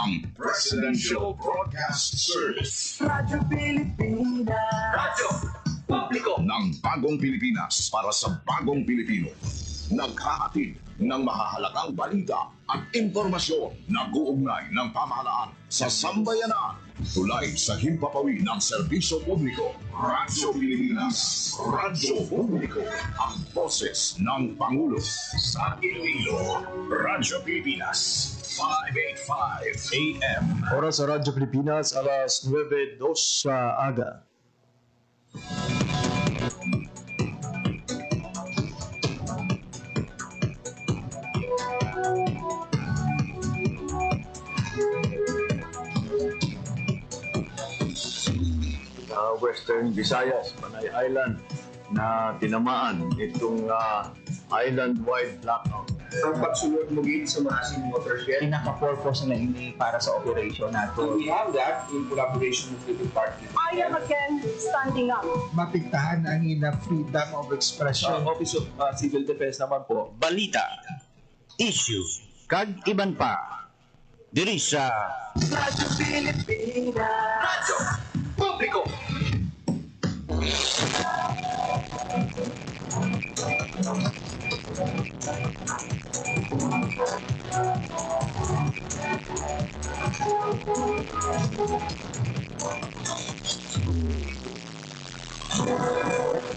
ang Presidential Broadcast Service. Radyo Pilipinas. Radyo Publiko ng Bagong Pilipinas para sa Bagong Pilipino. Naghahatid ng mahahalagang balita at impormasyon na guugnay ng pamahalaan sa sambayanan. Tulay sa himpapawid ng serbisyo publiko. Radyo Pilipinas. Radyo Publiko. Ang boses ng Pangulo sa Iloilo. Radyo Pilipinas. 585 AM. Oras sa Radyo Pilipinas, alas 9:02 sa aga. Western Visayas, Panay Island na tinamaan itong island-wide blackout. Ang pagsulot mo gid sa massive watershed. Pinaka-purpose na ini para sa operation nato. We have that in collaboration with the department. I am again standing up. Mapigtahan ang ina freedom of expression. Office of Civil Defense naman po. Balita, issue, kag iban pa. Diri sa Radyo Pilipinas. Radyo Publiko.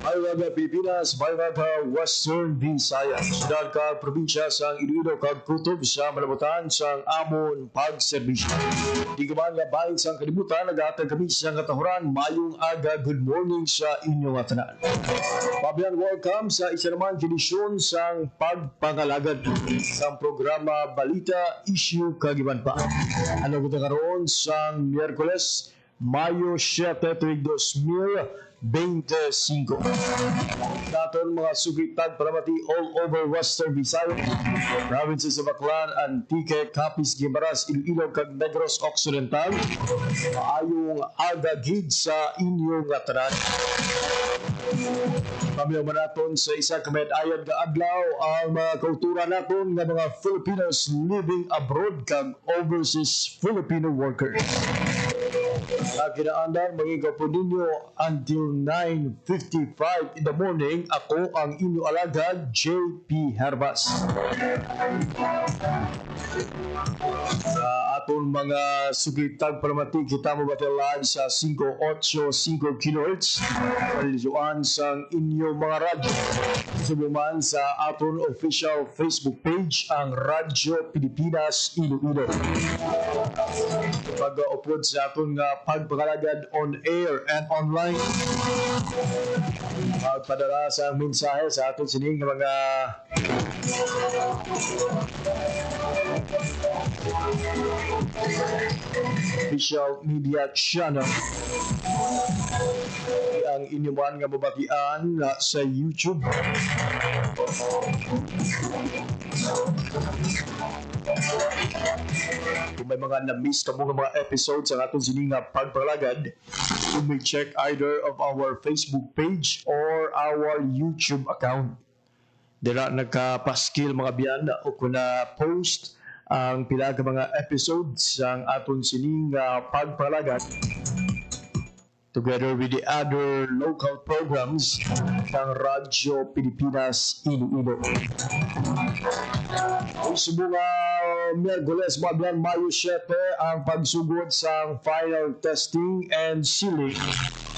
Bayraga Pilipinas, Bayraga Western Visayas, Siyudad kag probinsya sa Iloilo kag kutob sa malabutan sa amon pagserbisyo. Di gaman nga bahin sa kalibutan, nag-aatag kami sa katahuran, mayong aga, good morning sa inyong atanan. Pabian, welcome sa isa naman edisyon sa pagpangalagad sa programa Balita, Issue, kag iban pa. Ano kita karoon sa Miyerkules, Mayo 7, 2025. Daton mga sugitag paramati all over Western Visayas, provinces of Aklan, Antique, Capiz, Guimaras, Iloilo, kag Negros Occidental. Maayong aga gid sa inyong atanan. Pamiyaw naton sa isa kamayad ayad nga adlaw ang mga kultura naton nga mga Filipinos living abroad kag overseas Filipino workers. Kinaandar, magiging po ninyo until 9:55 in the morning. Ako ang inyo alagad, JP Herbas. Sa aton mga sugitag paramati, kita mo batelan sa 585 kHz. Palizuan sa inyong mga radyo. Subuman sa aton official Facebook page, ang Radyo Pilipinas Iloilo. Pag-upload sa aton nga pagpangalagad on air and online. Magpadala sa mensahe sa aton sining mga official media channel. Ang inyuman nga babatian sa YouTube. Kung may mga na-miss ka mga episodes sa aton sining nga pagpangalagad, you may check either of our Facebook page or our YouTube account. Dira nagkapaskil mga biyan o kung na-post ang pila ka mga episodes ang aton sining pagpangalagad together with the other local programs ng Radyo Pilipinas Iloilo. Subo nga Miyerkules, Mabian, Mayo 7 ang pagsugod sa final testing and sealing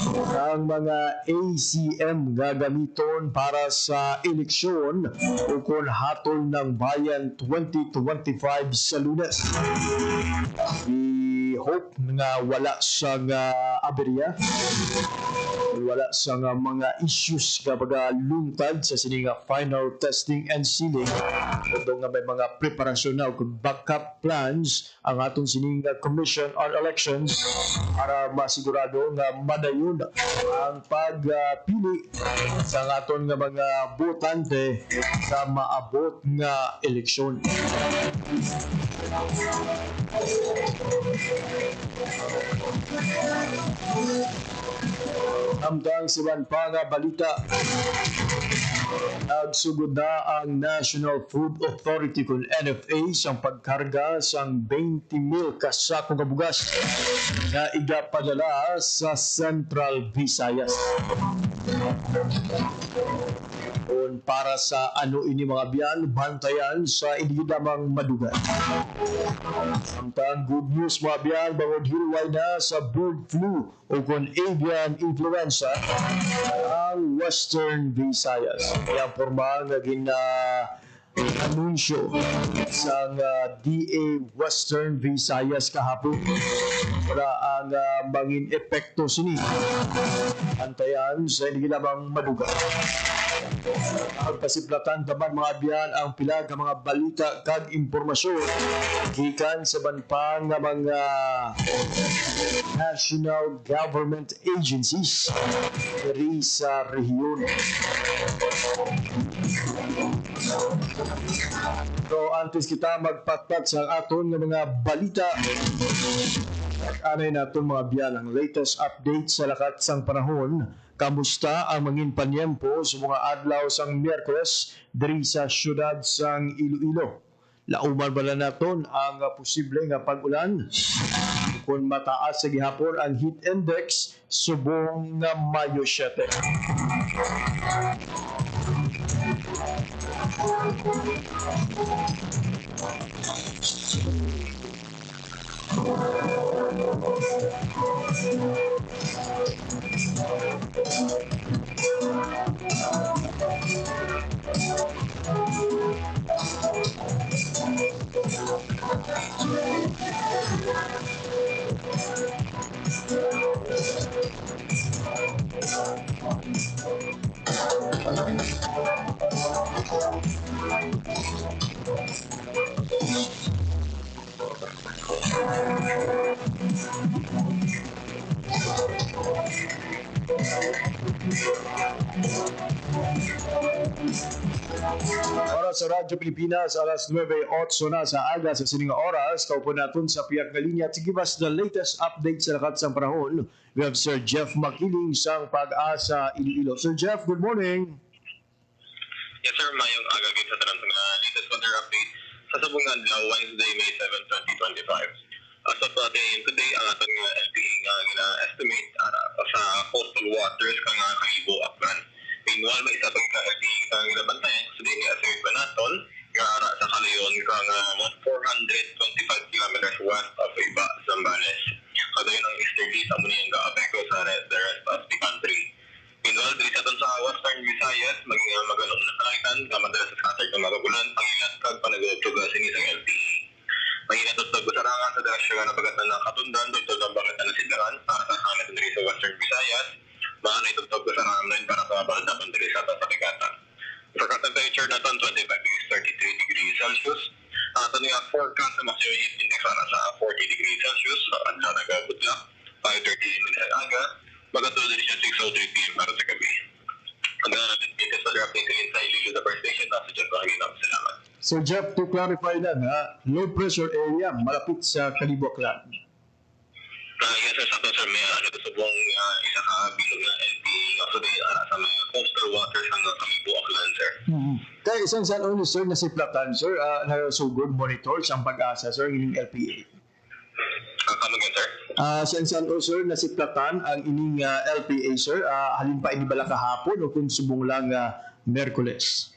ng mga ACM gagamiton para sa eleksyon o kung hatol ng bayan 2025 sa Lunes. Hope nga wala sa aberya, wala sa mga issues kapag lungtad sa sining final testing and sealing. Although nga may mga preparasyon na o backup plans ang atong sining Commission on Elections para masigurado nga madayon ang pagpili sa aton nga mga botante sa maabot nga eleksyon. Amdang siwan pa nga balita Nagsugod na ang National Food Authority kung NFA sa pagkarga sang 20,000 kasako nga bugas na igapadala sa Central Visayas. Kung para sa ano ini mga biyan, bantayan sa hindi damang madugan. Samtang good news mga biyan, bangod hilway na sa bird flu o kung avian influenza ang Western Visayas. Kaya formal na anunsyo sa DA Western Visayas kahapon para ang mangin epekto sini. Antayan sa hindi lamang maduga. Ang pasiplatan daman mga biyan ang pila ka mga balita kag impormasyon gikan sa banpang nga mga national government agencies diri sa rehiyon. So antes kita magpatpat sa aton nga mga balita, anay naton mga biyan ang latest update sa lakat sang panahon. Kamusta ang mangin panyempo sa mga adlaw sang Miyerkules diri sa syudad sang Iloilo? Lauban bala naton ang posible nga pag-ulan kung mataas sa gihapon ang heat index subong nga Mayo 7. Para sa Radyo Pilipinas, alas 9:08 na sa aga sa sining oras. Kaupo natin sa piyak na linya to give us the latest update sa lakat sang panahon. We have Sir Jeff Makiling sang Pag-asa Iloilo. Sir Jeff, good morning. Yes sir, mayong aga gid sa tanang nga latest weather update sa sabong adlaw Wednesday, May 7, 2025. As of today, ang atong LPA nga gina-estimate sa coastal waters kang Kalibo, Aklan. Meanwhile, may isa pang LPA kang ginabantayan sa din nga Sir Banaton nga ara sa Kalayon kang 425 kilometers west of Iba, Zambales. Kadayon ang easterlies amo niyang gaapekto sa the rest of the country. Meanwhile, dito sa sa Western Visayas, maging magalong na kaitan, madalas sa scattered ng mga bulan, pangilat kag panagtuga sini sa LPA. Mahina ito sa basarangan sa direksyon na pagkatan ng katundan dito ng bakit na sidlangan para sa hangad diri sa Western Visayas. Mahina ito sa basarangan na para sa baldapan diri sa Pasapikatan. Forecast temperature natin 25 degrees 33 degrees Celsius. Ito nga forecast sa maximum heat index para sa 40 degrees Celsius at sa nagabudla 5:30 minutes ang aga. Magatuloy din siya 6:03 p.m. para sa gabi. Hanggang natin dito sa update sa Iloilo the first station. Nasa dyan ko hanggang salamat. Sir Jeff, to clarify lang low pressure area malapit sa Kalibo, Aklan. Yes sir, sa sir, may ito subong isa ka bilog na LPA also din sa mga coastal waters hanggang Kalibo, Aklan sir. Kaya isang saan only sir na si Platan sir, na so good monitor sa Pag-asa sir, ining LPA. Kamagan sir? Saan sir na si Platan ang ining LPA sir, halin pa inibala kahapon o kung subong lang Miyerkules.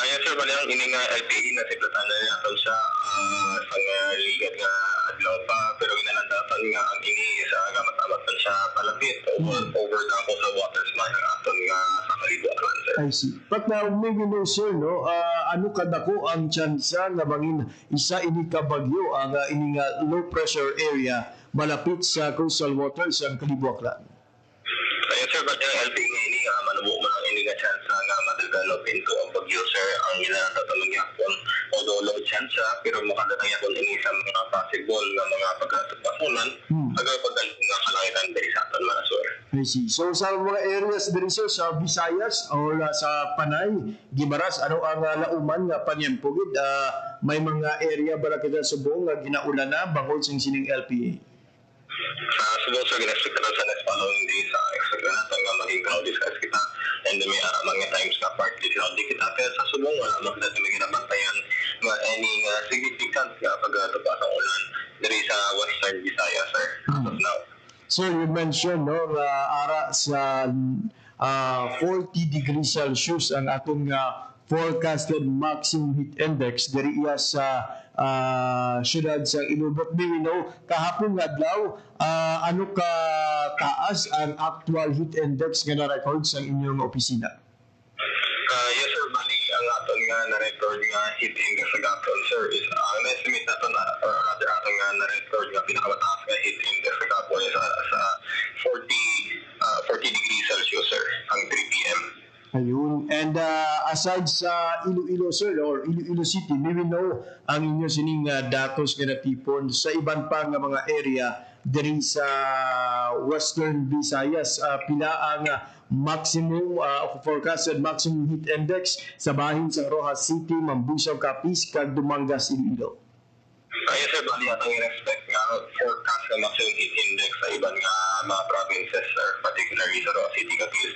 Yes sir, bali ang ining LPA na si Platan na natin siya sa ligat nga adlaw pa, pero ginalandapan nga ang ini sa gamat-amatan siya palapit over na ako sa waters man ang aton nga sa Kalibo, Aklan sir. I see. But now, maybe no sir, no? Ano kadako ang tsansa na bangin isa ini kabagyo ang ining low pressure area malapit sa coastal waters ang Kalibo, Aklan? Yes sir, but yung LPA nga ini manubo mo lang ini nga chance nga ma-develop into a bagyo sir ang ginatatanong yapon. Although low chance pero makadatang yapon ini sa mga possible nga mga pagkatapasunan agar pagdalit nga kalangitan diri sa aton mga sir. I see. So sa mga areas diri sir sa Visayas o sa Panay, Guimaras, ano ang lauman nga panyempo gid? May mga area ba kita subong nga ginaulan na bangod sa sining LPA? Subong sir, ginasik na sa next following days expect na natin nga maging cloudy skies kita. and may mga times na partly cloudy kita kaya sa subong wala man kita may ginabantayan nga any significant nga pagtubas ang ulan diri sa Western Visayas, sir, as of now. So you mentioned no ara sa 40 degrees Celsius ang atong forecasted maximum heat index diri iya sa syudad sa Iloilo. But we know kahapon nga adlaw ano ka taas ang actual heat index nga na-record sa inyong opisina? Yes, sir. Bali, ang aton nga na-record nga heat index sa Gapon, sir, is ang estimate nato or rather aton nga na-record nga pinakamataas nga heat index sa Gapon is sa 40 degrees Celsius, sir, ang 3 p.m. Ayun. And aside sa Iloilo, sir, or Iloilo City, may we know ang inyo sining datos nga natipon sa iban pa nga mga area diri sa Western Visayas. Pila ang maximum forecasted maximum heat index sa bahin sa Rojas City, Mambusaw, Capiz, kag Dumangas, Iloilo. Yes, sir. Bali, atong in-expect nga forecast nga maximum heat index sa iban nga mga provinces, sir, particularly sa Rojas City, Capiz,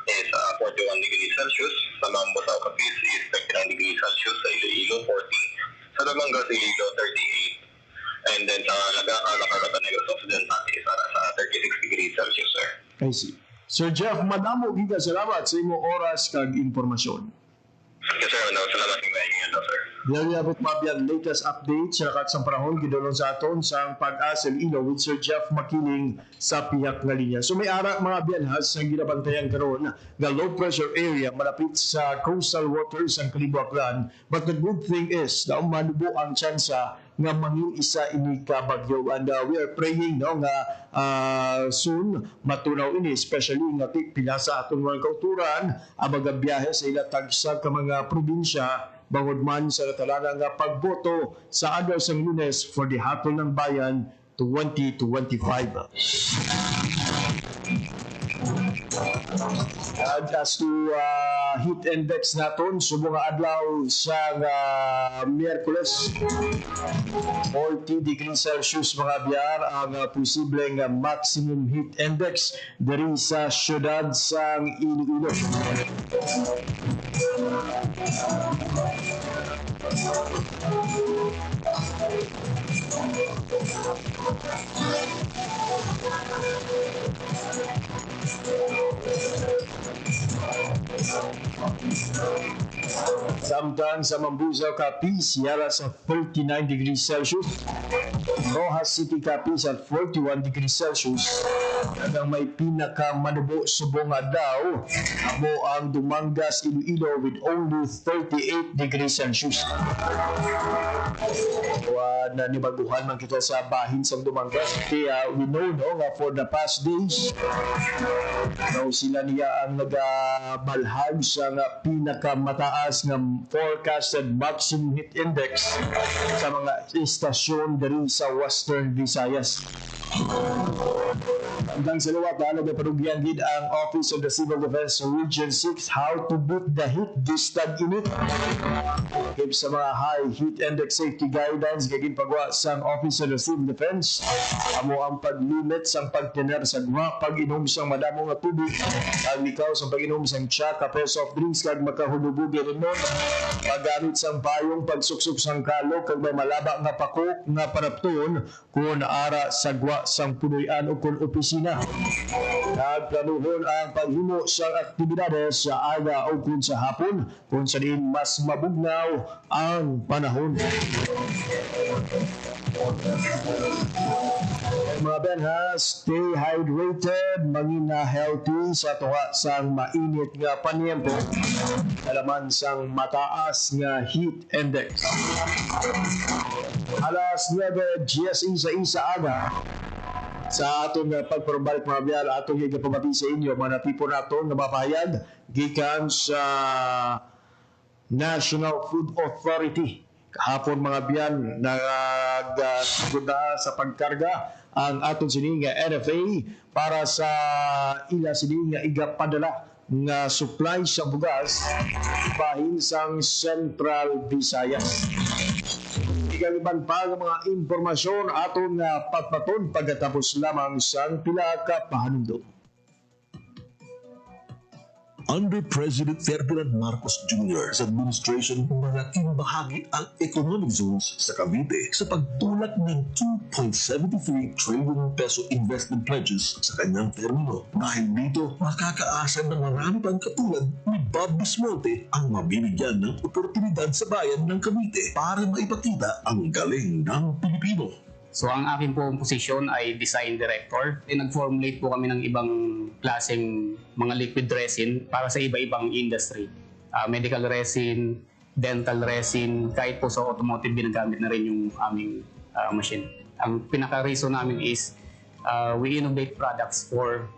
is 41 degrees Celsius. Sa Mambusaw, Capiz is 39 degrees Celsius. Sa Iloilo, 40. Sa Dumangas, Iloilo, 38. And then sa Lagaca, Nakarata, Negros Occidental is sa 36 degrees Celsius, sir. I see. Sir Jeff, madamo giga salamat sa imong oras kag impormasyon. Yes, sir. Salamat sa inyo, sir. Dahil abot mabiyang latest update sa katsang panahon gidulong sa aton sa Pag-asa Iloilo with Sir Jeff Makiling sa piyak nga linya. So may ara mga biyanhas ang ginabantayan karon nga low pressure area malapit sa coastal waters ang Kalibo Aklan. But the good thing is na manubo ang tsansa nga mangin isa ini ka bagyo, and we are praying no nga soon matunaw ini, especially nga pila sa aton mga kauturan ang magabiyahe sa ila tagsa ka mga probinsya bangod man sa natalana nga pagboto sa adlaw sang Lunes for the Hatol ng Bayan 2025. And as to heat index naton subong nga adlaw sa Miyerkules, 40 degrees Celsius mga biyar ang posibleng maximum heat index diri sa syudad sang Iloilo. Samtang sa Mambusaw, Capiz, yara sa 39 degrees Celsius. Rojas City, Capiz at 41 degrees Celsius. Hanggang may pinakamanubo subong nga daw amo ang Dumangas, Iloilo with only 38 degrees Celsius. Na nibaguhan man kita sa bahin sa Dumangas. Kaya we know no, nga for the past days no, sila niya ang nagabalhag sa nga pinakamataas nga forecasted maximum heat index sa mga istasyon diri sa Western Visayas. Hanggang sa luwat na nagaparugyan gid ang Office of the Civil Defense Region 6 how to beat the heat this tag-init. Kip sa mga high heat index safety guidelines gagin pagwa sa Office of the Civil Defense amo ang paglimit sa pagtener sa gwa, pag-inom sa madamo nga tubig, ang likaw sa pag-inom sa tsa, kape, soft drinks kag makahulubugi rin nun, paggamit sa payong, pagsuksok sa kalo kag may malaba nga pakok nga panapton kung ara sa gwa sang punuyan o kung opisina. Nagplanuhon ang paghimo sa aktibidades sa aga o kung sa hapon kung sa din mas mabugnaw ang panahon. Mga benha, stay hydrated, maging healthy sa tuwa sang mainit nga panyempo, alaman sang mataas nga heat index. Alas 9 GSE sa isa aga sa atong pagparumbalik mga biyal, atong higapamati sa inyo mga natipon nato na mapahayag gikan sa National Food Authority. Kahapon mga biyan nagsuda sa pagkarga ang atong sining NFA para sa ila sining igapadala nga supply sa bugas bahin sang Central Visayas. Igaliban pa ang mga impormasyon aton nga patpaton pagkatapos lamang sang pila ka pahanundong. Under President Ferdinand Marcos Jr.'s administration, malaking bahagi ang economic zones sa Cavite sa pagtulak ng 2.73 trillion peso investment pledges sa kanyang termino. Dahil dito, makakaasa ng marami pang katulad ni Bob Bismonte ang mabibigyan ng oportunidad sa bayan ng Cavite para maipakita ang galing ng Pilipino. So ang aking pong posisyon ay design director. Nag-formulate po kami ng ibang klaseng mga liquid resin para sa iba-ibang industry. Medical resin, dental resin, kahit po sa automotive ginagamit na rin yung aming machine. Ang pinaka-reason namin is we innovate products for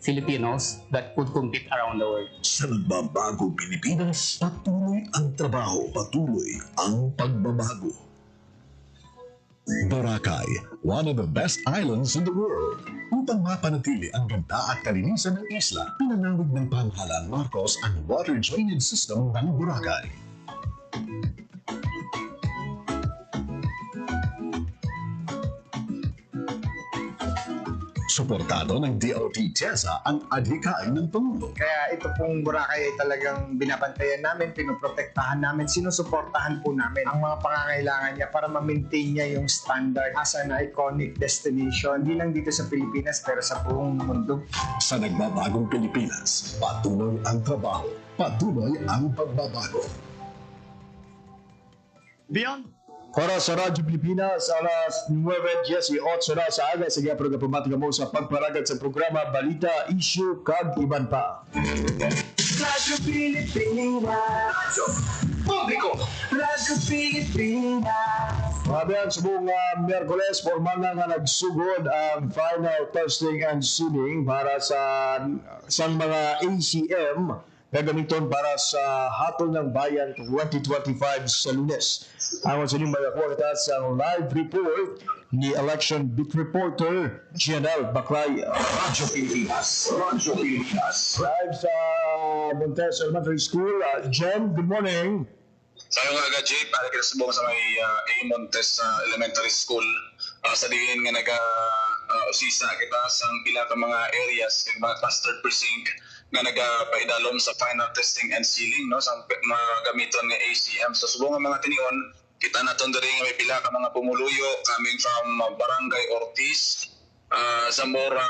Filipinos that could compete around the world. Sa nagbabagong Pilipinas, patuloy ang trabaho, patuloy ang pagbabago. Boracay, one of the best islands in the world. Upang mapanatili ang ganda at kalinisan ng isla, pinanawag ng pamahalaan Marcos ang water drainage system ng Boracay. Suportado ng DOT TESA ang adhikain ng Pangulo. Kaya ito pong Boracay ay talagang binabantayan namin, pinoprotektahan namin, sinusuportahan po namin ang mga pangangailangan niya para ma-maintain niya yung standard as an iconic destination, hindi lang dito sa Pilipinas pero sa buong mundo. Sa nagbabagong Pilipinas, patuloy ang trabaho, patuloy ang pagbabago. Beyond. Para sa Radyo Pilipinas, alas 9:18 na sa aga. Sige, pero kapamatika mo sa pagparagad sa programa Balita, Issue, kag iban pa. Radyo Pilipinas. Publiko! Radyo Pilipinas. Mabiyan sa buong Miyerkules, formal na nga nagsugod ang final testing and sealing para sa mga ACM gagamiton para sa Hatol ng Bayan 2025 sa Lunes. Ang sa inyong magakuha kita sa live report ni Election Beat Reporter GNL Baclay. Radyo Pilipinas! Radyo Pilipinas! Live sa Montes Elementary School. Jen, good morning. Sayo nga aga, Jay, para kita subong sa may A. Montes Elementary School. Sa diin nga usisa kita sa pila ka mga areas, kag mga clustered precinct nga nagapaidalom sa final testing and sealing no sa mga gamiton ng ACM. So subong nga mga tinion, kita naton diri nga may pila ka mga pumuluyo coming from Barangay Ortiz, Zamora,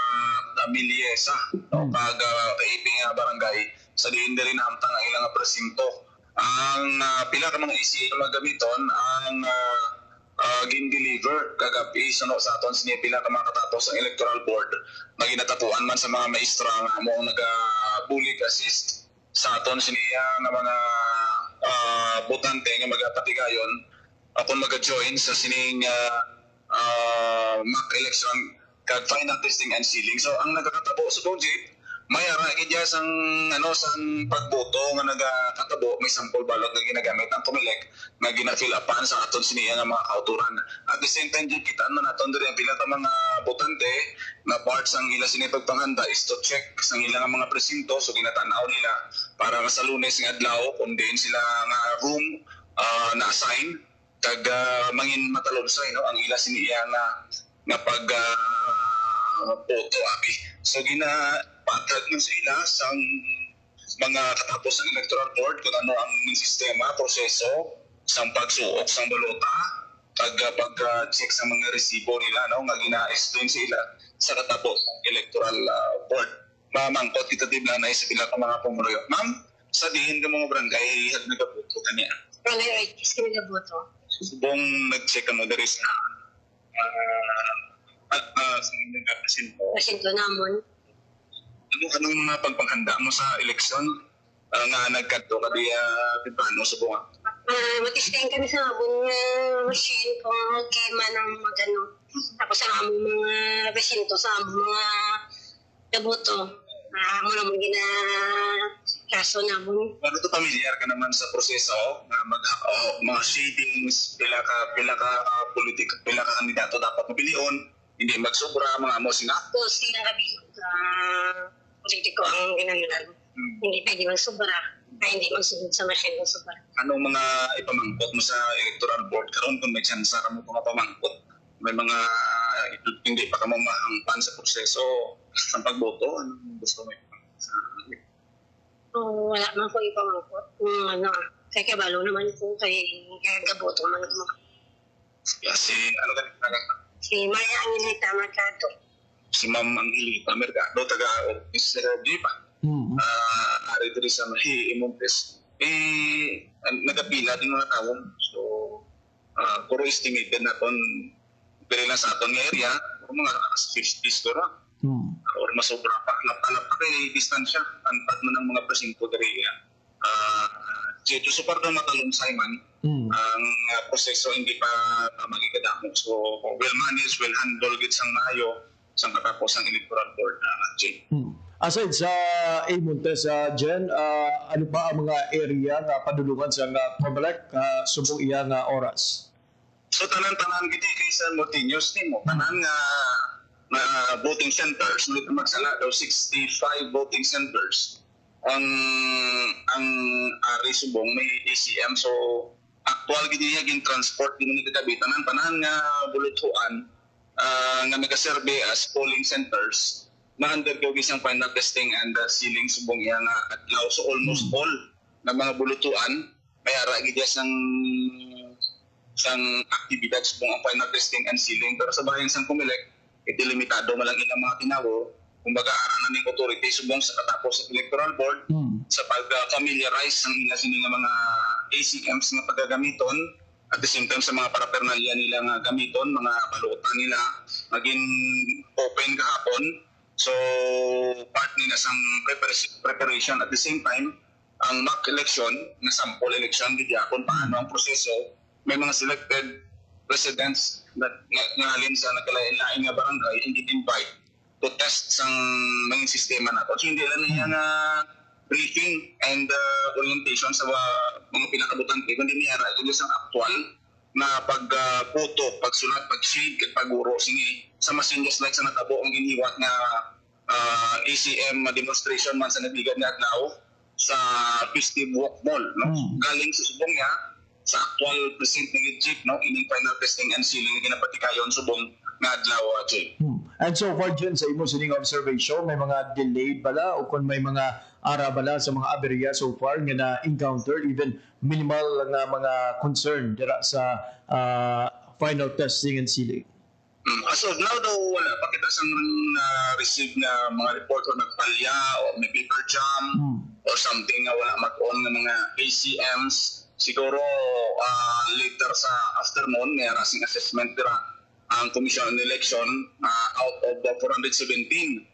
Miliesa, no, kag kaiping barangay sa diin diri na hamtang ang ilang presinto. Ang pila ka mga ACM nga gamiton ang gin-deliver kagabi sa aton sa pila ka mga katatos ang electoral board na ginatatuan man sa mga maestra nga mo nag-bullet assist sa aton siniya nga mga botante nga magapatigayon upon mag-join sa sining mock election kag final testing and sealing. So ang nagkakatabo sa budget may ara kidya sang sang pagboto nga nagakatabo may sample ballot nga ginagamit ang COMELEC nga gina-fill upan sa aton siniya nga mga kauturan. At the same time jud kita naton diri ang pila ka mga botante na parts ang ila sini pagpanghanda is to check sang ila nga mga presinto, so ginatan-aw nila para sa Lunes nga adlaw kung diin sila nga room na assign kag mangin matalonsay no ang ila siniya nga pag boto abi. So patag ng sila sa mga katapos ng electoral board kung ano ang sistema, proseso, sa pagsuok, sa balota, pag-check sa mga resibo nila, no, nga gina-explain sila sa katapos ng electoral board. Mamangkot kita tibla na isa pila ka mga pumuloyo. Ma'am, sa dihin ka mga barangay, hag nagaboto ka niya. Barangay Ortiz ka nagaboto. Subong nag-check ka mo dari sa Pasinto namon. Anong mga pagpanghanda mo sa eleksyon nga nagkadto ka diya paano sa bunga? Matisting kami sa abong machine kung kema ng magano. Tapos sa among mga resinto, sa among mga gaboto. Mo naman kaso namon. Ano to, pamilyar ka naman sa proseso na mga shadings, pila ka politika, pila ka kandidato dapat mapilion, hindi magsobra mga amo sina? Tapos silang kabilang politiko ang ginagalan. Hindi pwede magsobra. Hindi magsunod sa machine ng sobra. Anong mga ipamangkot mo sa electoral board karon kung may chance ka mo pamangkot? May mga hindi pa ka mamahangpan sa proseso ng pagboto? Anong gusto mo ipamangkot sa Wala man ko ipamangkot. Ano, kaya kabalo naman po kay gaboto man mo. Kasi ano ka nagtagal? Si Maya Angelita Mercado. Si Ma'am Angelita Mercado, taga-office sa Jipan. Ari diri sa Mahi Imontes. Nagapila din mga tao. So, puro estimated na ton diri lang sa aton nga area, mga 50 store or masobra pa. Napalap pa kay distansya. Anpat mo ng mga presinto diri. Dito super na matalong Simon. Ang proseso hindi pa magigedamo. So, well managed, well handled, gitsang maayo sang katapos ang electoral board na Jay. Aside sa Montes, Jen, ano pa ang mga area na padulungan sa COMELEC subong iya nga oras? So tanan-tanan gidi kay San Martinios nimo tanan nga voting centers ulit na magsala daw 65 voting centers ang ari subong may ACM. So actual gidi niya gin transport din ni kagabi tanan nga bulutuan nga nagaserve as polling centers ma-undergo isang final testing and sealing subong iya nga adlaw. So almost all na mga bulutuan may ara gidi sang aktibidad subong ang final testing and sealing. Pero sa bayan sang COMELEC iti limitado malang ilang mga tinawo kumbaga aranan ng authority subong sa katapos sa electoral board sa pag-familiarize ang ila sini nga mga ACMs nga paggagamiton at the same time sa mga paraphernalia nila nga gamiton, mga balutan nila maging open kahapon. So part nila sang preparation at the same time ang mock election na sample election gidya kung paano ang proseso. May mga selected residents na halin sa nagkalain-lain nga barangay hindi invite to test sang mga sistema nato. So hindi lang niya nga briefing and orientation sa mga pinakabutante kundi niya ito sa actual na pagputo, pagsulat, pag-shade, pag-uro singi sa masinyos like sa natabo ang giniwat na ACM demonstration man sa nabigad nga adlaw sa festive walk mall. Galing sa subong niya sa actual present ng jeep, ining final testing and sealing na ginapatikayon subong nga adlaw, Jay. And so far dyan sa imo sining observation, may mga delayed bala o kung may mga ara bala sa mga aberya so far nga na-encounter, even minimal nga mga concern dira sa final testing and sealing? As of now daw, wala pa kita sang receive na mga report o nagpalya o may paper jam or something na wala mag-on ng mga ACMs. Siguro later sa afternoon, may rasing assessment dira ang Commission on Election out of the 417, 100%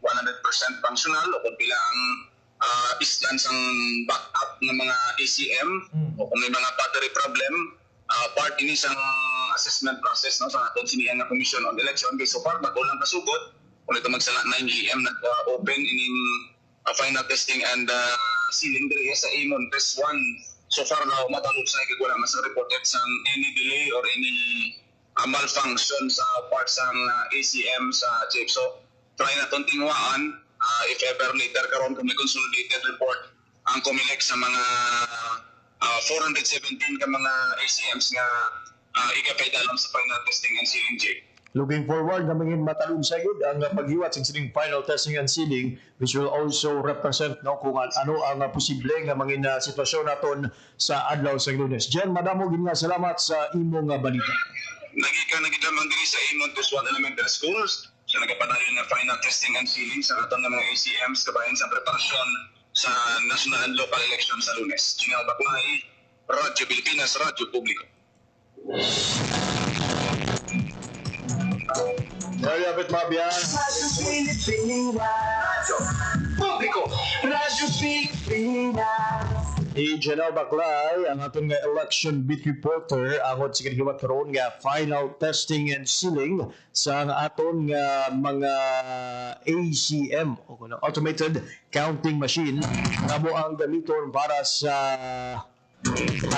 functional o kung pila ang instance ang backup ng mga ACM o kung may mga battery problem, part ini sang assessment process sa aton sinihan na Commission on Election. Kaya so far, bago lang kasugod, kung ito magsala 9 AM nag-open ining final testing and sealing diri sa Montes 1. So far now, matalog sa wala mas reported sang any delay or any malfunction sa parts ng ACM sa chip. So, try na itong tingwaan if ever later karon kung may consolidated report ang COMELEC sa mga 417 ka mga ACMs nga ikapay dalom sa final testing and sealing, Jake. Looking forward na mangin matalong sa yun ang paghiwat sa sining final testing and sealing, which will also represent kung ano ang posible nga mangin sitwasyon naton sa adlaw sa Lunes. Jen, madamo gid nga salamat sa imong balita. Nagidamang diri sa Montes 1 Elementary Schools sa nagapadayon nga final testing and sealing sa atong mga ACMs kabayan sa preparasyon sa national and local election sa Lunes. Jingal Baklay, Radyo Pilipinas, Radyo Publiko. Kaya bit mabiyan. Radyo Pilipinas. Publiko. Radyo Pilipinas. General Baklay, ang atong nga election beat reporter, angod sa kinihiwat karon nga final testing and sealing sa aton nga mga ACM o automated counting machine na mo ang gamiton para sa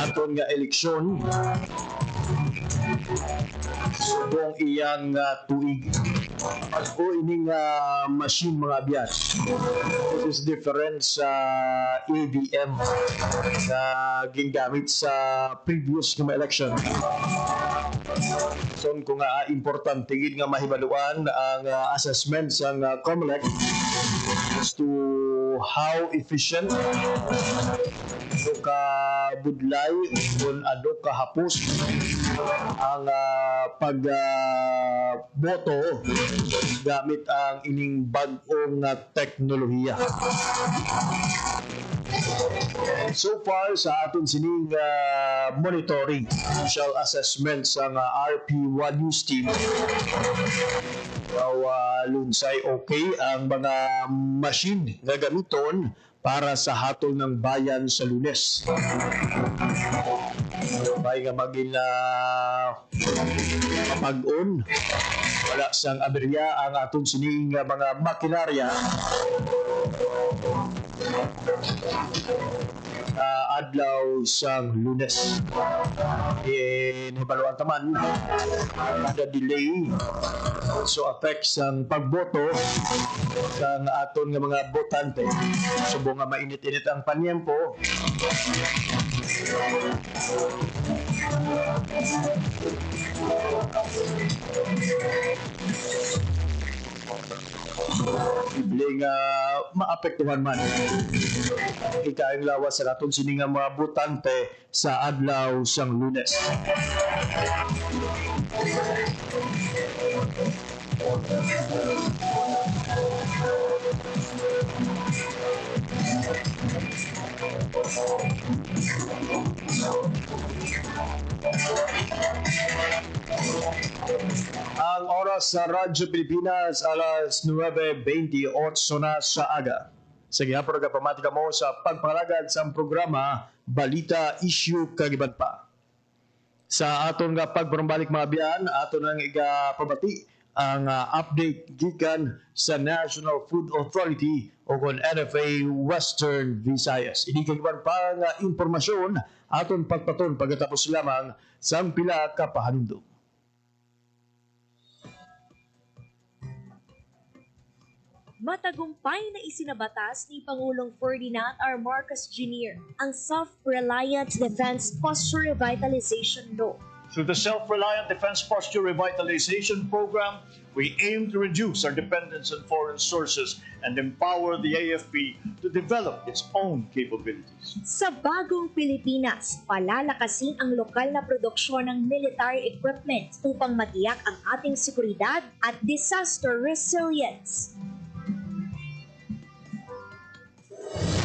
aton nga eleksyon subong iyang tuig. O ining machine mga biyan. This is different sa EVM na gingamit sa previous na election. So kung importante gid nga mahibaluan ang assessment sa COMELEC is to how efficient ano ka budlay kung ano ka hapos ang pagboto gamit ang ining bag-ong teknolohiya. So far sa aton sining monitoring initial assessment sa RP1 News Team, lunsay okay ang mga machine nga gamiton para sa hatol ng bayan sa Lunes. May nga maging pag-on, wala sang aberya ang atong sining mga makinarya adlaw sang Lunes. Nahibaluan taman na delay so affects ang pagboto sa aton nga mga botante. Subo nga mainit-init ang panyempo. Bibling maapektuhan man ikaing lawas sa naton sining mga botante sa adlaw sang Lunes. Ang oras sa Radyo Pilipinas alas 9:28 na sa aga. Sige hapon nagapamatika mo sa pagpalagad sa programa Balita Issue Kagiban pa. Sa aton nga pagbarambalik mga biyan, aton ang igapabati ang update gikan sa National Food Authority o kon NFA Western Visayas. Ini kagiban pa nga impormasyon aton pagpaton pagkatapos lamang sang pila ka pahanundong. Matagumpay na isinabatas ni Pangulong Ferdinand R. Marcos Jr. ang Self-Reliant Defense Posture Revitalization Law. Through the Self-Reliant Defense Posture Revitalization Program, we aim to reduce our dependence on foreign sources and empower the AFP to develop its own capabilities. Sa bagong Pilipinas, palalakasin ang lokal na produksyon ng military equipment upang matiyak ang ating seguridad at disaster resilience.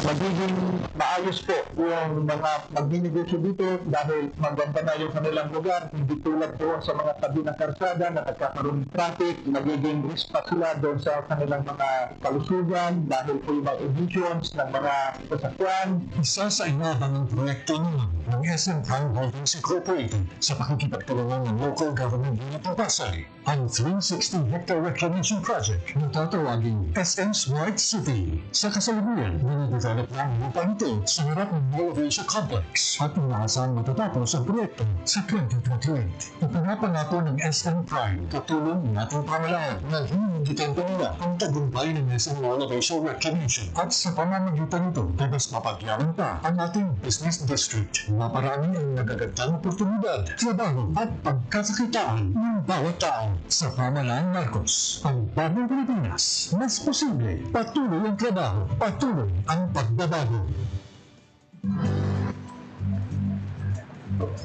Magiging maayos po yung mga magninegosyo dito dahil maganda na yung kanilang lugar. Hindi tulad po sa mga tabi ng karsada na nagkakaroon ng traffic, magiging risk pa sila doon sa kanilang mga kalusugan dahil po yung mga emissions ng mga sasakyan. Isa sa inabang proyekto naman ng SM Prime Holdings Incorporated sa pakikipagtulungan ng local government unit ng Pasay, ang 360-hectare reclamation project na tatawaging SM Smart City. Sa kasalukuyan, ninidevelop ng lupang ito sa harap ng Mall of Asia Complex at inaasang matatapos ang proyekto sa 2028. Ipinapangako ng SM Prime katulong ng ating pamalaan na hininditan pa nila ang tagumpay ng SM Mall of Asia Reclamation at sa pamamagitan nito, mas mapagyaman pa ang ating business district. Maparami ang nagagandang oportunidad, trabaho at pagkakakitaan ng bawat tao. Sa pamalaan Marcos, ang bagong Pilipinas, mas posible, patuloy ang trabaho, patuloy ang pagbabago.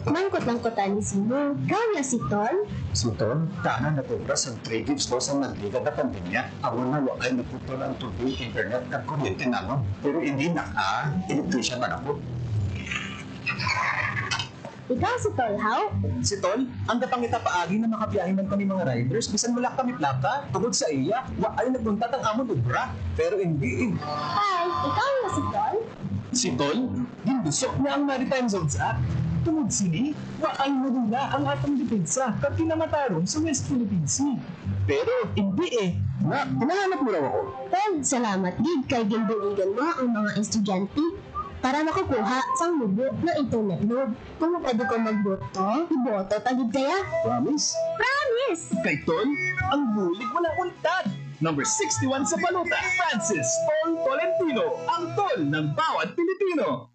Mangkot-langkotan ni Sino, gaya si Ton. Si Ton, tahanan na tubras ang 3 gigs po sa manliga na pandemya. Ako na wakay na puto ng tubig, internet at kuryente naman. Pero hindi na electrician man ako. Ikaw si Tol, how? Si Tol, ang dapang paagi na makabiyahin man kami mga riders, bisan wala kami plaka, tungod sa iya, wa ay nagpuntat ang amon ubra, pero hindi. Hi, ikaw na si Tol? Si Tol, gindusok niya ang Maritime Zones Act. Tungod sini, wa ay nadula ang atong depensa kag kinamataron sa West Philippine Sea. Pero hindi hinahanap mo raw ako. Tol, salamat gid kay ginduligan mo ang mga estudyante para makakuha sang mubo na internet load. Kung pwede ko magboto, iboto tagid kaya? Promise? Promise! Kay Tol, ang bulig walang untad. Number 61 sa balota, Francis Tol Tolentino, ang Tol ng bawat Pilipino.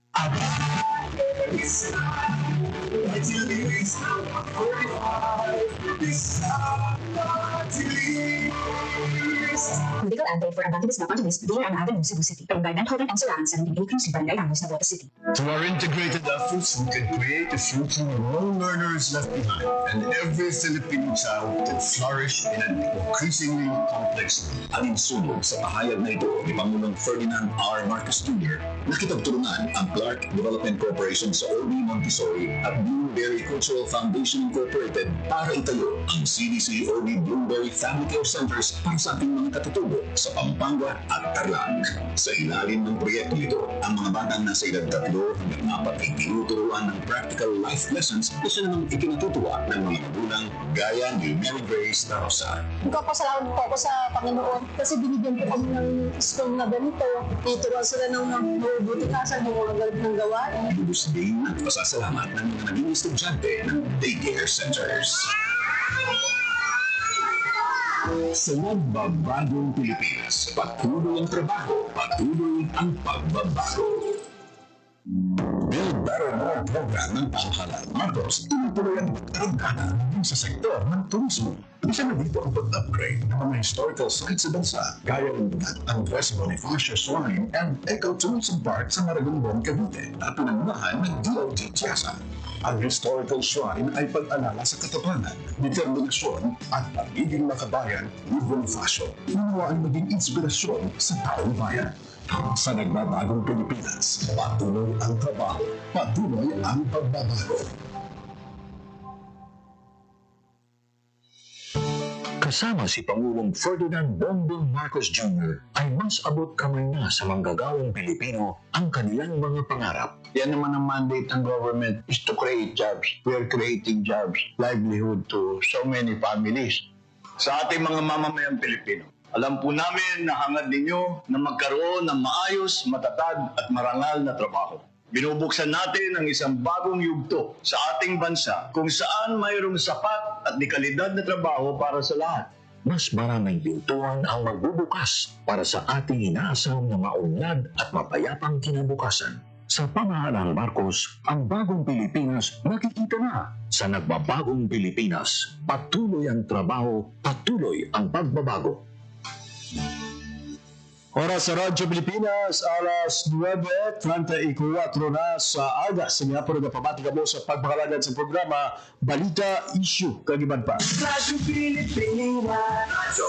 ang legal entry for Abante Isla Condomis, Dealer and Avenue, Cebu City. Barangay 971, 17 acres, Barangay Ramos, Navotas City. Through our integrated efforts, we can create a future where no learner is left behind, and every Filipino child can flourish in an increasingly complex world. Alinsunod sa pahayag na ito ni Pangulong Ferdinand R. Marcos Jr. nakipagtulungan ang Clark Development Corporation sa OB Montessori at Bloomberry Cultural Foundation Incorporated para itayo ang CDC OB Bloomberry Family Care Centers para sa ating mga katutubo sa Pampanga at Tarlac. Sa ilalim ng proyekto ito, ang mga batang nasa edad 3 hanggang 4 ay tinuturuan ng practical life lessons na siya namang ikinatutuwa ng mga magulang gaya ni Mary Grace Tarosa. Nagpapasalamat po ako sa Panginoon kasi binigyan po kami ng school na ganito. Tuturuan sila ng mabubuti kasan ng mga galit ng gawain. Lubos din ang pasasalamat ng mga naging estudyante ng daycare centers. Sa nagbabagong Pilipinas, patuloy ang trabaho, patuloy ang pagbabago. Build Better More program ng pamahalaan Marcos, tinutuloy ang pagkarangkana sa sektor ng turismo. Isa na dito ang pag-upgrade ng mga historical sites sa bansa, gaya ng Andres Bonifacio Shrine and Ecotourism Park sa Maragondon, Cavite, at pinangunahan ng DOT Tiasa. Ang historical shrine ay pag-alala sa katapangan, determinasyon at pagiging makabayan ni Bonifacio. Nawa ang maging inspirasyon sa taong bayan. Sa nagbabagong Pilipinas, patuloy ang trabaho, patuloy ang pagbabago. Kasama si Pangulong Ferdinand Bongbong Marcos Jr. ay mas abot kamay na sa manggagawang Pilipino ang kanilang mga pangarap. Yan naman ang mandate ng government is to create jobs. We are creating jobs, livelihood to so many families. Sa ating mga mamamayang Pilipino, alam po namin na hangad ninyo na magkaroon ng maayos, matatag at marangal na trabaho. Binubuksan natin ang isang bagong yugto sa ating bansa kung saan mayroong sapat at dekalidad na trabaho para sa lahat. Mas maraming pintuan ang magbubukas para sa ating inaasam na maunlad at mapayapang kinabukasan. Sa pamahalaan Marcos, ang bagong Pilipinas nakikita na. Sa nagbabagong Pilipinas, patuloy ang trabaho, patuloy ang pagbabago. Oras sa Radyo Pilipinas, alas 9:34 na sa aga. Sa nga po nagpapabati ka mo sa pagbakalagad sa programa Balita Issue Kagiban pa. Radyo Pilipinas. Radyo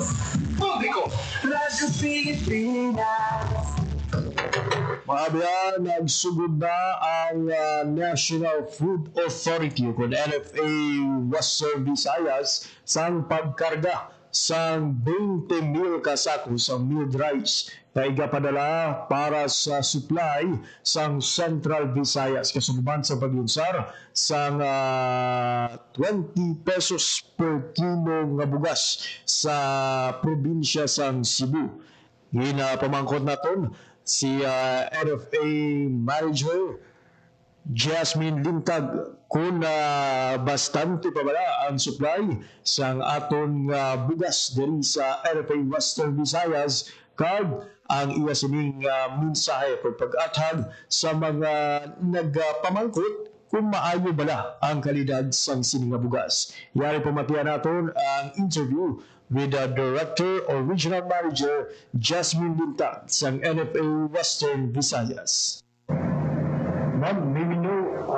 Publiko. Radyo Pilipinas. Mga kabayan, nagsugod na ang National Food Authority o NFA Western Visayas sa pagkarga sang 20,000 kasako sa milled rice na igapadala para sa supply sang Central Visayas kasuluban sa pagyunsar sang 20 pesos per kilo nga bugas sa probinsya sang Cebu. Pamangkot naton si NFA Manager Jasmine Lintag kung bastante pa bala ang supply sang aton bugas diri sa NFA Western Visayas kag ang iya sining mensahe pag-athag sa mga nagpamangkot kung maayo bala ang kalidad sang sining nga bugas. Yari pamatian naton ang interview with the Director or Regional Manager Jasmine Lintag sang NFA Western Visayas. Ma'am, may we know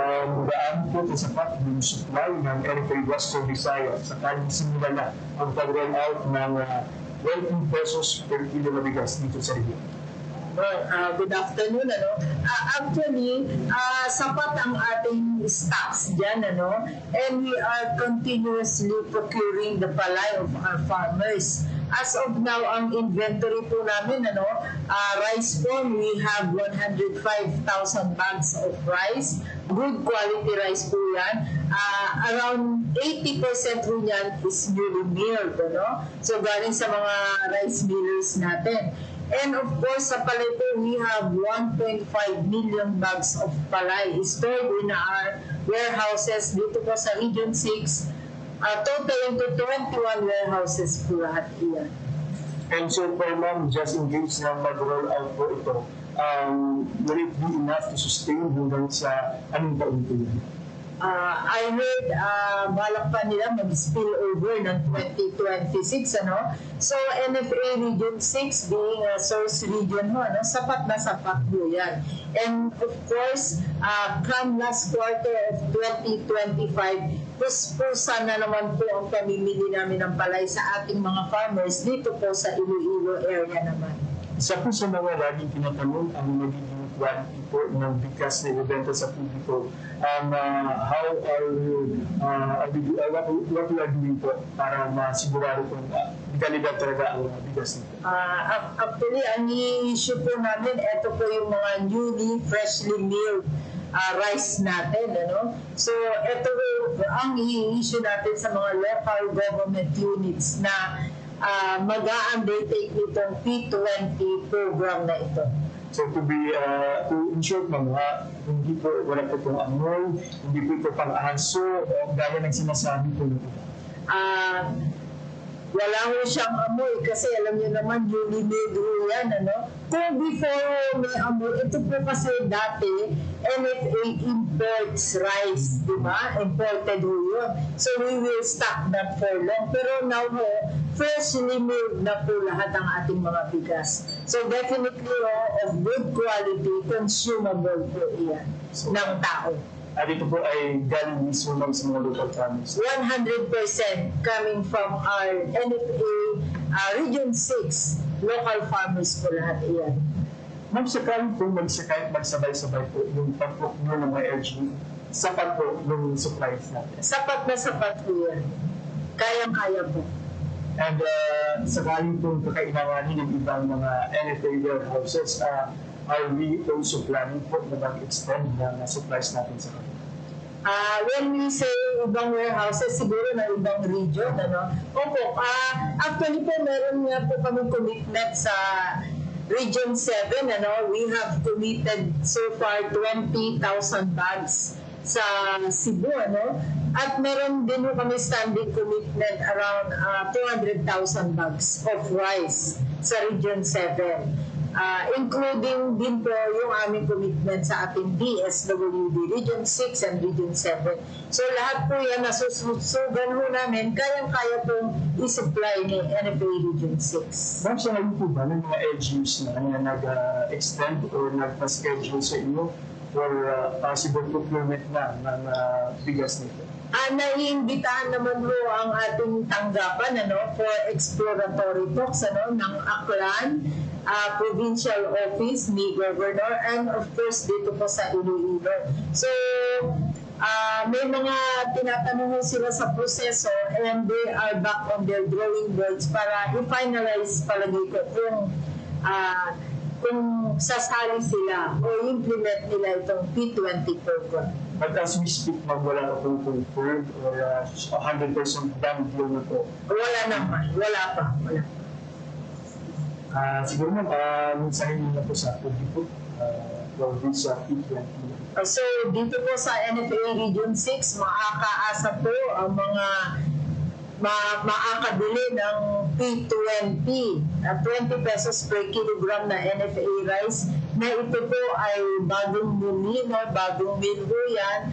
gaan po sa sapat yung supply ng NFA Western Visayas sa kanyang simula ang pag-roll out ng 20 pesos per kilo na bigas dito sa region? Well, good afternoon. Actually, sapat ang ating stocks dyan, and we are continuously procuring the palay of our farmers. As of now, ang inventory po namin, rice form, we have 105,000 bags of rice. Good quality rice po yan. Around 80% rin yan is newly milled, So, galing sa mga rice millers natin. And of course, sa palay po, we have 1.5 million bags of palay stored in our warehouses dito po sa Region 6. Total into 21 warehouses po lahat iyan. And so far, ma'am, just in case na mag-roll out po ito, will it be enough to sustain hanggang sa anong taon po yun? I heard balak pa nila mag-spill over ng 2026, ano? So, NFA Region 6 being a source region ho, ano? Sapat na sapat po yan. And of course, come last quarter of 2025, puspusan na naman po ang pamimili namin ng palay sa ating mga farmers dito po sa Iloilo area naman. Isa po sa mga laging tinatanong ang magiging quality po ng bigas na ibebenta sa publiko. How are you, what we are doing po para masigurado po na kalidad talaga ang bigas nito? Actually, ang i-issue po namin, ito po yung mga newly, freshly milled rice natin, ano? So, ito ang i-issue natin sa mga local government units na mag-a-undertake nitong P20 program na ito. So to in short mga, hindi po, wala po itong amoy, hindi po ito pang-aso, o gaya ng sinasabi po nito. Wala ho siyang amoy kasi alam niyo naman newly made ho yan, ano? Kung before may amoy, ito po kasi dati NFA imports rice, di ba? Imported ho yun. So we will stock that for long. Pero now ho, freshly made na po lahat ang ating mga bigas. So definitely ho, of good quality, consumable po iyan ng tao. At ito po ay galing mismo ng sa mga local farmers. 100% coming from our NFA Region 6 local farmers po lahat iyan. Ma'am, sakali po magsabay-sabay po yung pag-procure ng mga LG, sapat po yung supplies natin. Sapat na sapat po yan. Kayang-kaya po. And sakali po kakailanganin ng ibang mga NFA warehouses, are we also planning po na mag-extend na supplies natin sa kanila? When we say ibang warehouses, siguro na ibang region, ano? Opo, actually po, meron nga po kami commitment sa Region 7, ano? We have committed so far 20,000 bags sa Cebu, ano? At meron din po kami standing commitment around 200,000 bags of rice sa Region 7. Including din po yung aming commitment sa ating DSWD, Region 6 and Region 7. So lahat po yan nasusugan ho namin, kayang-kaya pong i-supply ni NFA Region 6. Ma'am, sa ngayon po ba ng mga LGUs na nag-extend or nag-schedule sa inyo for possible procurement na ng bigas nito? Naiimbitahan naman ho ang ating tanggapan, ano, for exploratory talks, ano, ng Aklan, provincial office ni Governor, and of course dito po sa Iloilo. So, may mga tinatanong sila sa proseso and they are back on their drawing boards para i-finalize palagi ko kung sasali sila o implement nila itong P20 program. But as we speak, wala na po confirmed or 100% done deal na po? Wala naman. Wala pa. Wala. Siguro ma'am, minsahin nyo na po sa publiko sa P20. So, dito po sa NFA Region 6, makakaasa po ang mga makakabili ng P20, 20 pesos per kilogram na NFA rice, na ito po ay bagong mulino, bagong milho yan,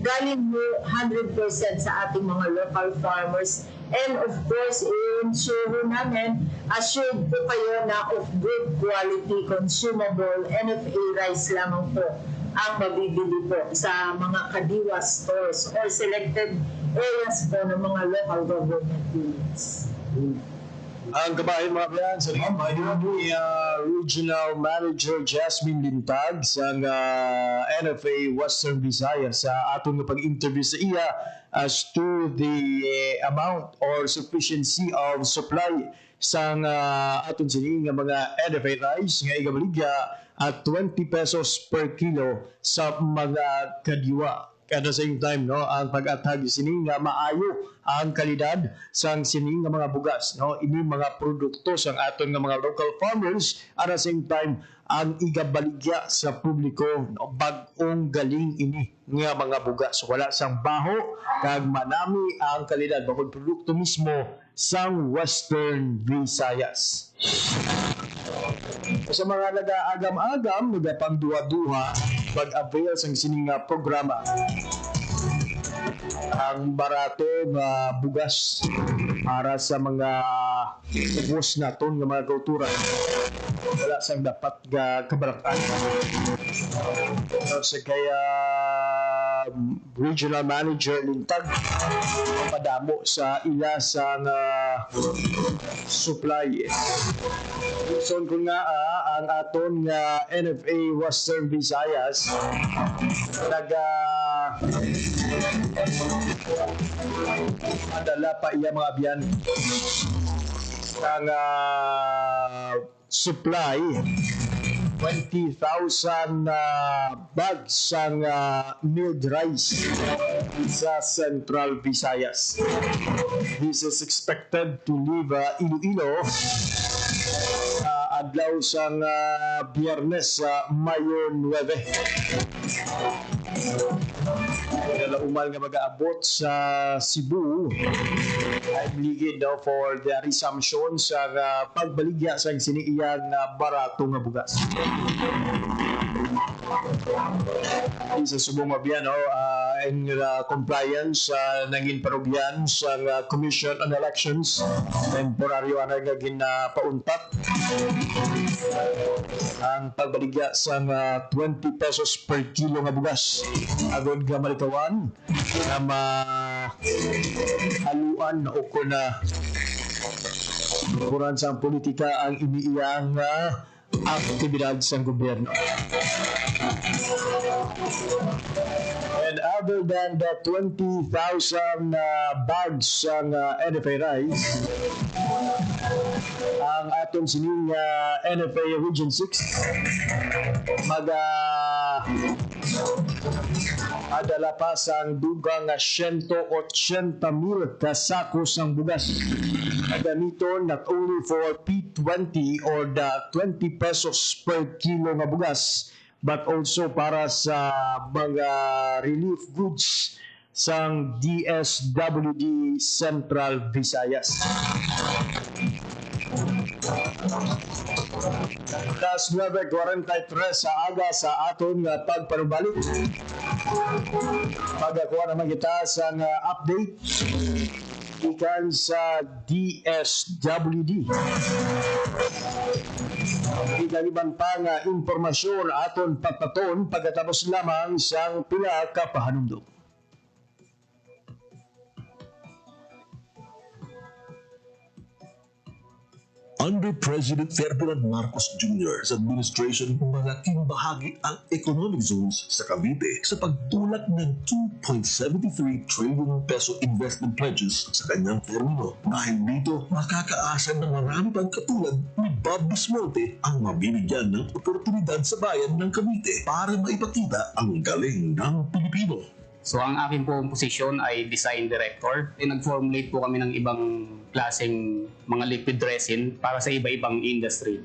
galing mo 100% sa ating mga local farmers. And of course, i-ensure namin, assured po kayo na of good quality, consumable NFA rice lamang po ang mabibili po sa mga Kadiwa stores or selected areas po ng mga local government units. Ang kabahin mga kayan, sa ni Regional Manager Jasmine Lintag sa NFA Western Visayas sa atong pag-interview sa iya as to the amount or sufficiency of supply sa aton sining mga NFA rice nga igabaligya at 20 pesos per kilo sa mga Kadiwa. At the same time, no, ang pag-atag sining nga maayo ang kalidad sang sining nga mga bugas, no, ini mga produkto sang aton nga mga local farmers. At the same time, ang igabaligya sa publiko, no, bag-ong galing ini nga mga bugas. Wala sang baho kag manami ang kalidad bakod produkto mismo sang Western Visayas. Sa mga nag-aagam-agam, nagapangduha-duha, pag-avail sa sining programa. ang barato nga bugas para sa mga ubos naton nga mga kultura. Wala sang dapat nga kabaratan. Sa kaya regional manager Lintag padamo sa ila sa supply. So kung nga ang aton nga NFA Western Visayas adala pa iya mga biyan ang supply 20,000 bags ang milled rice sa Central Visayas. This is expected to leave Iloilo adlaw sang Biyernes Mayo 9. Kalauman nga mag-aabot sa Cebu ay ligid daw for the resumption sa pagbaligya sa siniiyang barato nga bugas. Sa subong mabiyan in compliance naging parubyan sa Commission on Elections temporaryo na nga ginapauntat ang pagbaligya sa 20 pesos per kilo nga bugas agod nga malikawan na mahaluan na uko na kuran sa politika ang iniiyang aktibidad sa gobyerno. And other than the 20,000 bags ng NFA rice, ang atong sining NFA Region 6 adala pa sang dugang 180,000 kasakos ng bugas gamiton not only for P20 or the 20 pesos per kilo nga bugas but also para sa mga relief goods sang DSWD Central Visayas. Kas 9:43 sa aga sa aton nga pagpanubalik. Pagkakuha naman kita sa update ikan sa DSWD. Ikaliban pa nga impormasyon aton pagpaton pagkatapos lamang sang pila ka pahanumdum. Under President Ferdinand Marcos Jr. sa administration, malaking bahagi ang economic zones sa Cavite sa pagtulak ng 2.73 trillion peso investment pledges sa kanyang termino. Dahil dito, makakaasa ng marami pang katulad ni Bob Bismonte ang mabibigyan ng oportunidad sa bayan ng Cavite para maipakita ang galing ng Pilipino. So ang akin pong posisyon ay design director. Nag-formulate po kami ng ibang klaseng mga liquid resin para sa iba-ibang industry.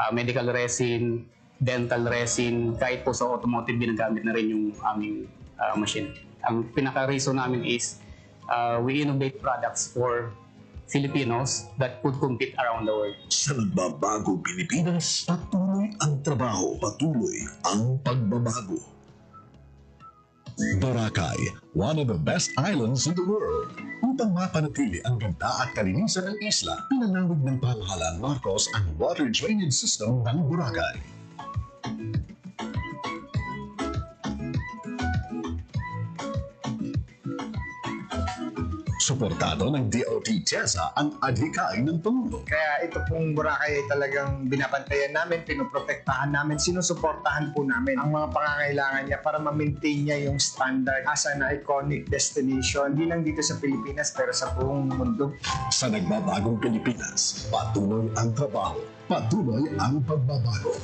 Medical resin, dental resin, kahit po sa automotive ginagamit na rin yung aming machine. Ang pinaka-reason namin is we innovate products for Filipinos that could compete around the world. Sa nagbabagong Pilipinas, patuloy ang trabaho, patuloy ang pagbabago. Boracay, one of the best islands in the world. Upang mapanatili ang ganda at kalinisan ng isla, pinanawag ng pamahalaan Marcos ang water drainage system ng Boracay. Suportado ng DOT TESA ang adhikay ng Pangulo. Kaya ito pong Boracay ay talagang binabantayan namin, pinoprotektahan namin, sinusuportahan po namin ang mga pangangailangan niya para ma-maintain niya yung standard as an iconic destination, hindi lang dito sa Pilipinas pero sa buong mundo. Sa nagbabagong Pilipinas, patuloy ang trabaho, patuloy ang pagbabago.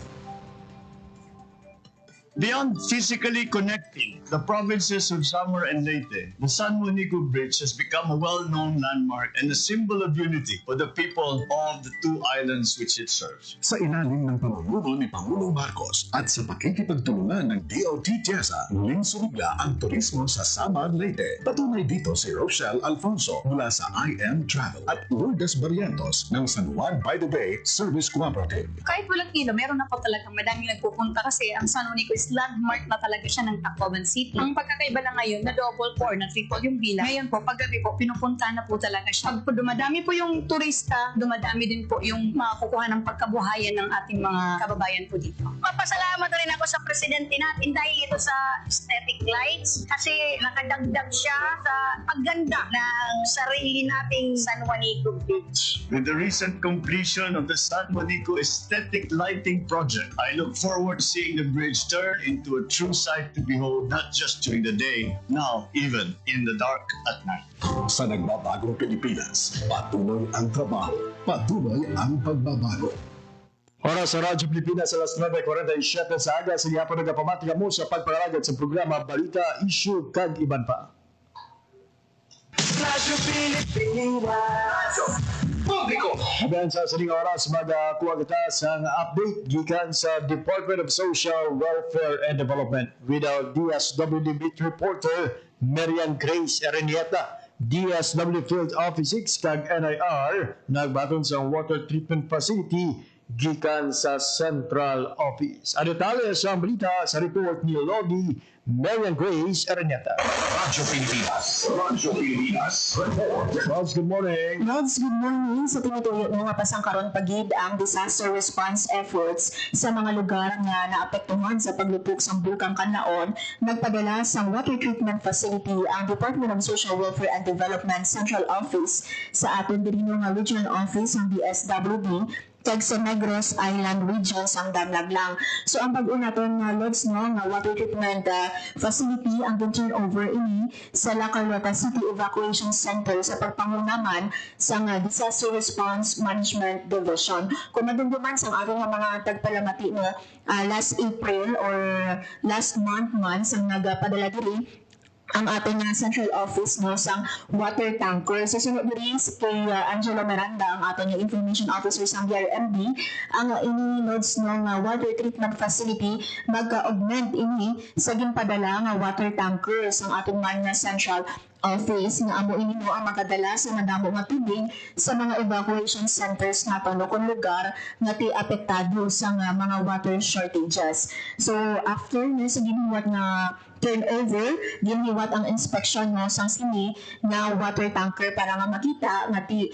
Beyond physically connecting the provinces of Samar and Leyte, the San Juanico Bridge has become a well-known landmark and a symbol of unity for the people of the two islands which it serves. Sa ilalim ng pamumuno ni Pangulong Marcos at sa pakikipagtulungan ng DOT TESA, muling sumigla ang turismo sa Samar, Leyte. Patunay dito si Rochelle Alfonso mula sa IM Travel at Lourdes Barrientos ng San Juan by the Bay Service Cooperative. Kahit walang ilo, meron ako talagang madaming nagpupunta kasi ang San Juanico is is landmark na talaga siya ng Tacloban City. Ang pagkakaiba na ngayon na double or na triple yung bilang. Ngayon po, paggabi po, pinupunta na po talaga siya. Pag po dumadami po yung turista, dumadami din po yung makukuha ng pagkabuhayan ng ating mga kababayan po dito. Mapasalamat rin ako sa presidente natin dahil ito sa aesthetic lights kasi nakadagdag siya sa pagganda ng sarili nating San Juanico Beach. With the recent completion of the San Juanico Aesthetic Lighting Project, I look forward to seeing the bridge turn into a true sight to behold not just during the day, now even in the dark at night. Sa nagbabagong Pilipinas, patuloy ang trabaho, patuloy ang pagbabago. Oras sa Radyo Pilipinas, alas 9:47 sa aga. Sige po nagapamati mo sa pagpangalagat sa programa Balita, Issue, kag iban pa. Radyo Pilipinas. Publiko. Aben sa sining oras, magakuha kita sa update gikan sa Department of Social Welfare and Development with our DSWD Beat Reporter Marian Grace Erenieta. DSW Field Office 6 kag NIR nagbaton sa water treatment facility gikan sa Central Office. Ang detalye sa balita sa report ni Lodi Marian Grace Erenieta. Radyo Pilipinas. Radyo Pilipinas. Rods, good morning. Rods, good morning. Sa tinutuyo ng mga pasangkaron pagid ang disaster response efforts sa mga lugar nga naapektuhan sa paglupok sa Bulkang Kanlaon, nagpadala sa water treatment facility ang Department of Social Welfare and Development Central Office sa aton dirino nga regional office ng DSWD kag sa Negros Island region sang Damlaglang. So ang pag-una ton nga lods no nga water treatment facility ang turnover ini sa La Carlota City Evacuation Center sa pagpangunaman sa Disaster Response Management Division. Kung madumduman sa ating mga tagpalamati no last April or last month sang nagapadala diri ang ating central office no sang water tanker. So sunod diri kay Angelo Miranda ang ating information officer sa BRMB ang ini nodes no nga water treatment facility magka-augment ini sa ginpadala nga water tanker sa ating mga central office nga amo ini mo ang makadala sa madamo nga tubig sa mga evacuation centers nato no kung lugar nga ti apektado sa mga water shortages. So after na sa ginuwat nga turnover, giniwat ang inspection no sang sini nga water tanker para nga makita nga ti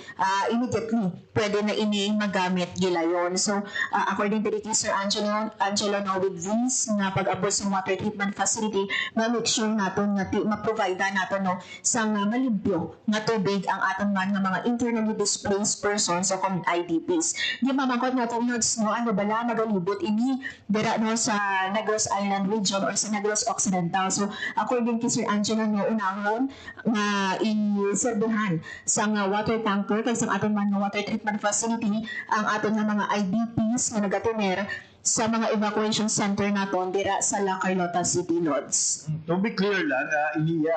immediately pwede na ini magamit gilayon. So according to Sir Angelo no with this nga pag-abot sa water treatment facility, ma-make sure naton nga ti ma-provide naton no sang malimpyo nga tubig ang aton man nga mga internally displaced persons o IDPs. Di mamangkot naton nods no ano bala nagalibot ini dira no sa Negros Island region or sa Negros Occidental. So according to Sir Angelo no unahon nga iserbehan sa water tanker kay sa aton man nga water treatment facility ang aton nga mga IDPs nga nagatumer sa mga evacuation center naton dira sa La Carlota City Lodge. To be clear lang, ini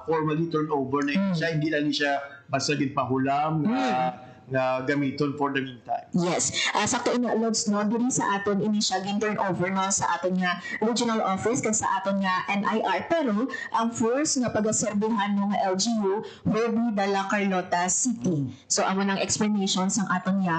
formally turnover na siya, hindi lang siya basta pahulam nga gamiton for the meantime. Yes. Sakto ina loads no diri sa aton ini siya turn over no sa aton nga regional office kag sa aton nga NIR, pero ang first nga pagaserbihan no nga LGU will be the La Carlota City. So amo nang explanation sang aton nga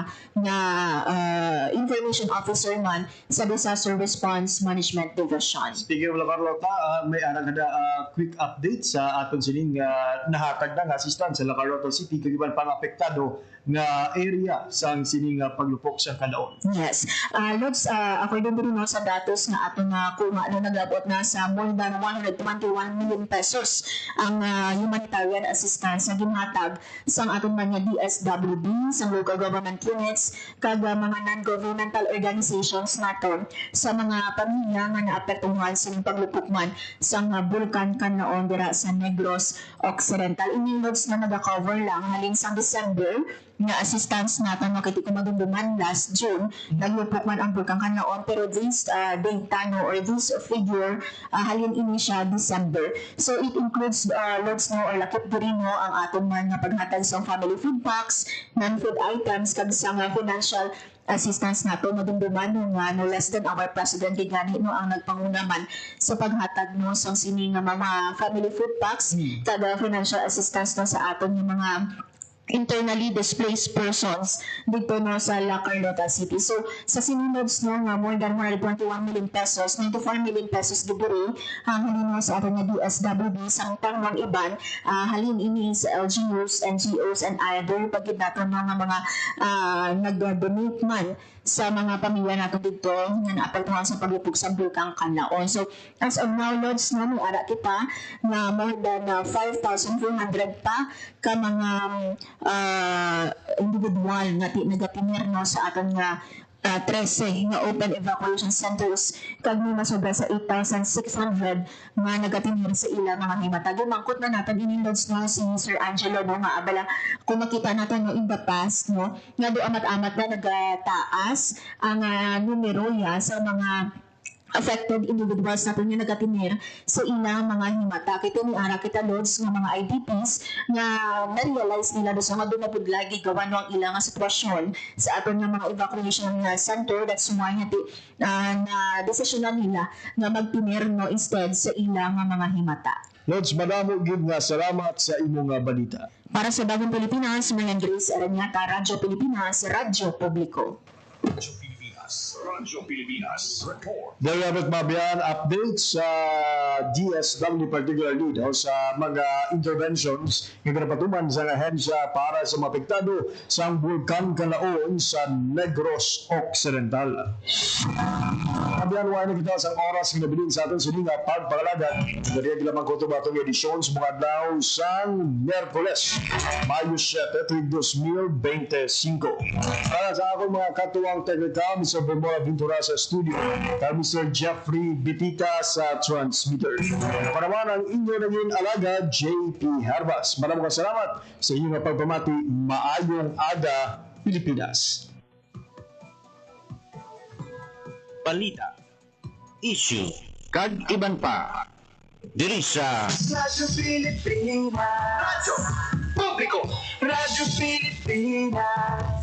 information officer man sa Disaster Response Management Division. Speaking of La Carlota, may arang kada quick update sa aton sining nahatag na nga assistance sa La Carlota City kag iban pang apektado nga area sang sining paglupok sa kadaon. Yes. Lods, according to no sa datos nga ato nga kuma no nagabot na sa more than 121 million pesos ang humanitarian assistance na ginhatag sang aton man nga DSWD, sang local government units, kag mga non-governmental organizations naton sa mga pamilya nga naapektuhan sa paglupok man sang Bulkan Kanlaon dira sa Negros Occidental. Ini lods na nag-cover lang halin sang December nga assistance natin makiti ko madumduman last June naglupok man ang Bulkang Kanlaon, pero this data no or this figure halin ini siya December. So it includes loads no or lakip diri no ang aton man nga paghatag sa family food packs, non-food items kag sa financial assistance nato madumduman nga no less than our president gani no ang nagpangunaman sa paghatag no sa sini nga mga family food packs kag financial assistance no sa aton nga mga internally displaced persons dito no sa La Carlota City. So sa sinunods no nga more than 121 million pesos, 94 million pesos giburi ang halin no sa ato nga DSWD samtang mga iban halin ini sa LGUs, NGOs and other pagid nato no nga mga nag-donate man sa mga pamilya nato dito nga naapektuhan sa paglupog sa Bulkang Kanlaon. So as of now, Lods, no, may ara kita na more than 5,400 pa ka mga individual nga nagatinir no sa aton nga 13 nga open evacuation centers kag may masobra sa 8,600 nga nagatinir sa ilang mga himata. Gumangkot na natin ininloads no si Sir Angelo no nga abala kung makita natin no in the past no nga do amat-amat na nagataas ang numero ya sa mga affected individuals natin nga nagatinir sa ilang mga himata. Kita ni ara kita Lods nga mga IDPs nga na-realize nila doon nga doon na lagi gawa no ang ilang sitwasyon sa aton nga mga evacuation center. That's why na desisyonan nila nga magtinir no instead sa ilang mga himata. Lods, madamo gid nga salamat sa imong balita. Para sa Bagong Pilipinas, Marian Grace Aranyata, Radyo Pilipinas, Radyo Publiko. Radyo Pilipinas Report. There have mabiyan updates sa DSW particularly no, sa mga interventions nga pinapatuman sa ahensya para sa mapektado sa Bulkan Kanlaon sa Negros Occidental. Mabiyan wala na kita sa oras nga nabilin sa atin sininga pagpangalagan. Nariya lamang ko ito ba itong edisyon sa mga daw sa Miyerkules, Mayo 7, 2025. Para sa akong mga katuwang teknikal, Mr. Bermola Ventura sa studio, at Mr. Jeffrey Bitita sa transmitter. Para naman ang inyo naging alaga, JP Harbas. Maraming salamat sa inyong pagpamati. Maayong aga, Pilipinas. Balita, issue, kag iban pa. Diri sa Radyo Pilipinas. Radyo Publiko. Radyo Pilipinas.